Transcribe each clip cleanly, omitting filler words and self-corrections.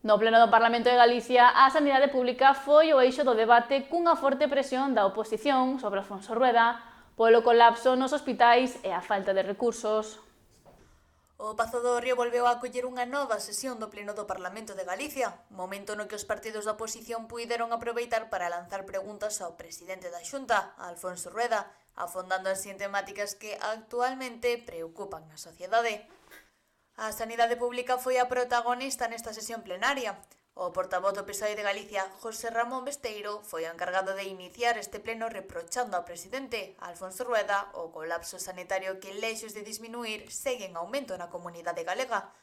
No pleno do Parlamento de Galicia, a sanidade pública foi o eixo do debate cunha forte presión da oposición sobre Alfonso Rueda polo colapso nos hospitais e a falta de recursos. O Pazo do Río volveu a acoller unha nova sesión do pleno do Parlamento de Galicia, momento no que os partidos da oposición puideron aproveitar para lanzar preguntas ao presidente da Xunta, Alfonso Rueda, afondando así en temáticas que actualmente preocupan na sociedade. A sanidade pública foi a protagonista nesta sesión plenaria. O portavoz do PSOE de Galicia, José Ramón Besteiro, foi o encargado de iniciar este pleno reprochando ao presidente, Alfonso Rueda, o colapso sanitario que, lexos de disminuir, segue en aumento na comunidade galega.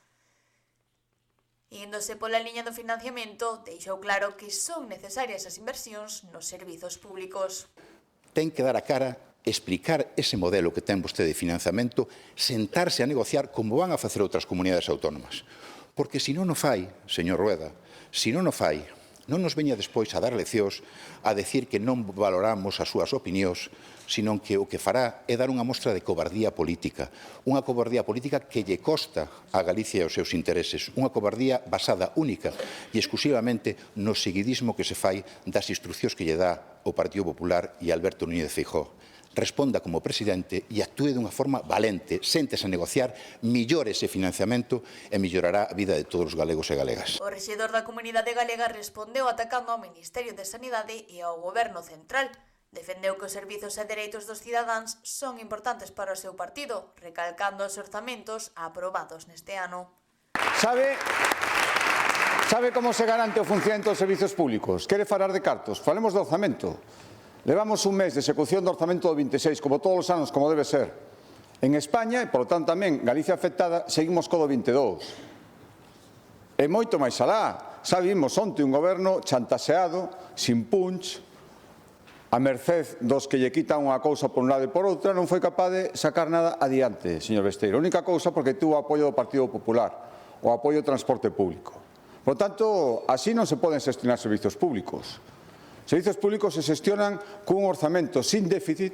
Índose pola liña do financiamento, deixou claro que son necesarias as inversións nos servizos públicos. Ten que dar a cara, explicar ese modelo que ten vostede de financiamento, sentarse a negociar como van a facer outras comunidades autónomas. Porque se non o fai, señor Rueda, se non o fai, non nos veña despois a dar leccións a decir que non valoramos as súas opinións, sino que o que fará é dar unha mostra de cobardía política que lle costa a Galicia e aos seus intereses, unha cobardía basada única e exclusivamente no seguidismo que se fai das instruccións que lle dá o Partido Popular e Alberto Núñez Feijóo. Responda como presidente e actúe dunha forma valente, séntese a negociar, millore ese financiamento e millorará a vida de todos os galegos e galegas. O rexedor da Comunidade Galega respondeu atacando ao Ministerio de Sanidade e ao Goberno Central. Defendeu que os servizos e dereitos dos cidadáns son importantes para o seu partido, recalcando os orzamentos aprobados neste ano. Sabe como se garante o funcionamento dos servizos públicos? Quere falar de cartos? Falemos de orzamento. Levamos un mes de execución do orzamento do 26, como todos os anos, como debe ser. En España, e, por lo tanto, tamén Galicia afectada, seguimos co do 22. E moito máis alá. Xa vimos onte un goberno chantaseado, sin punch, a merced dos que lle quitan unha cousa por un lado e por outra, non foi capaz de sacar nada adiante, señor Besteiro. A única cousa porque tuvo o apoio do Partido Popular, o apoio do transporte público. Por tanto, así non se poden xestionar servizos públicos. Servizos públicos se xestionan cun orzamento sin déficit,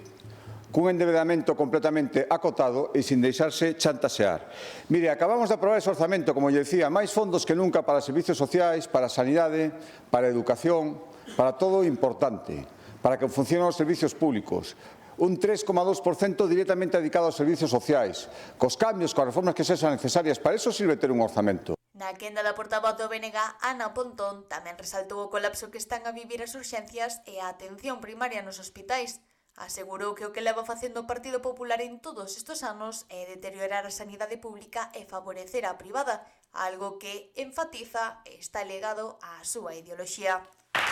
cun endeudamento completamente acotado e sin deixarse chantasear. Mire, acabamos de aprobar ese orzamento, como lle decía, máis fondos que nunca para servizos sociais, para sanidade, para educación, para todo o importante, para que funcionen os servizos públicos. Un 3,2% directamente dedicado aos servizos sociais, cos cambios, coas reformas que sexan necesarias. Para eso sirve ter un orzamento. Na quenda da portavoz do BNG, Ana Pontón, tamén resaltou o colapso que están a vivir as urxencias e a atención primaria nos hospitais. Asegurou que o que leva facendo o Partido Popular en todos estes anos é deteriorar a sanidade pública e favorecer a privada, algo que enfatiza está ligado á súa ideoloxía.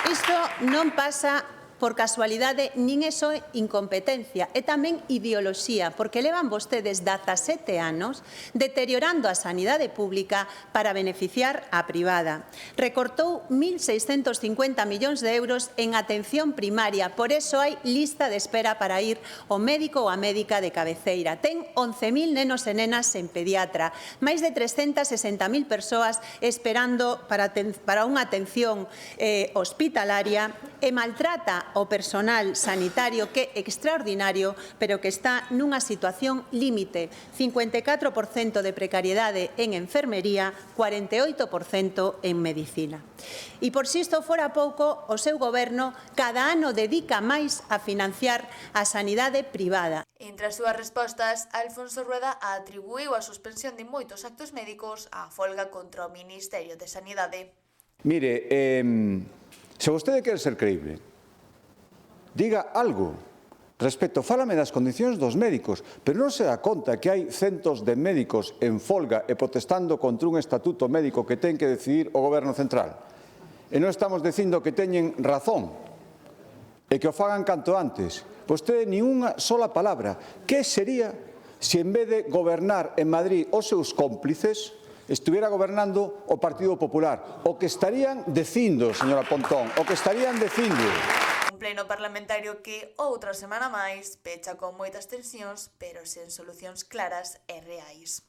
Isto non pasa por casualidade, nin iso é incompetencia, é tamén ideoloxía, porque levan vostedes 17 anos deteriorando a sanidade pública para beneficiar a privada. Recortou 1.650 millóns de euros en atención primaria, por eso hai lista de espera para ir ao médico ou a médica de cabeceira. Ten 11.000 nenos e nenas en pediatra, máis de 360.000 persoas esperando para unha atención hospitalaria e maltrata o personal sanitario que é extraordinario, pero que está nunha situación límite. 54% de precariedade en enfermería, 48% en medicina. E por si isto fora pouco, o seu goberno cada ano dedica máis a financiar a sanidade privada. Entre as súas respostas, Alfonso Rueda atribuiu a suspensión de moitos actos médicos á folga contra o Ministerio de Sanidade. Mire, se vostede quere ser creíble, diga algo respecto, fálame das condicións dos médicos, pero non se dá conta que hai centos de médicos en folga e protestando contra un estatuto médico que ten que decidir o Goberno Central. E non estamos dicindo que teñen razón e que o fagan canto antes. Vostede nin unha sola palabra. Que sería se en vez de gobernar en Madrid os seus cómplices estuviera gobernando o Partido Popular? O que estarían dicindo, señora Pontón, o que estarían dicindo. Pleno parlamentario que outra semana máis pecha con moitas tensións, pero sen solucións claras e reais.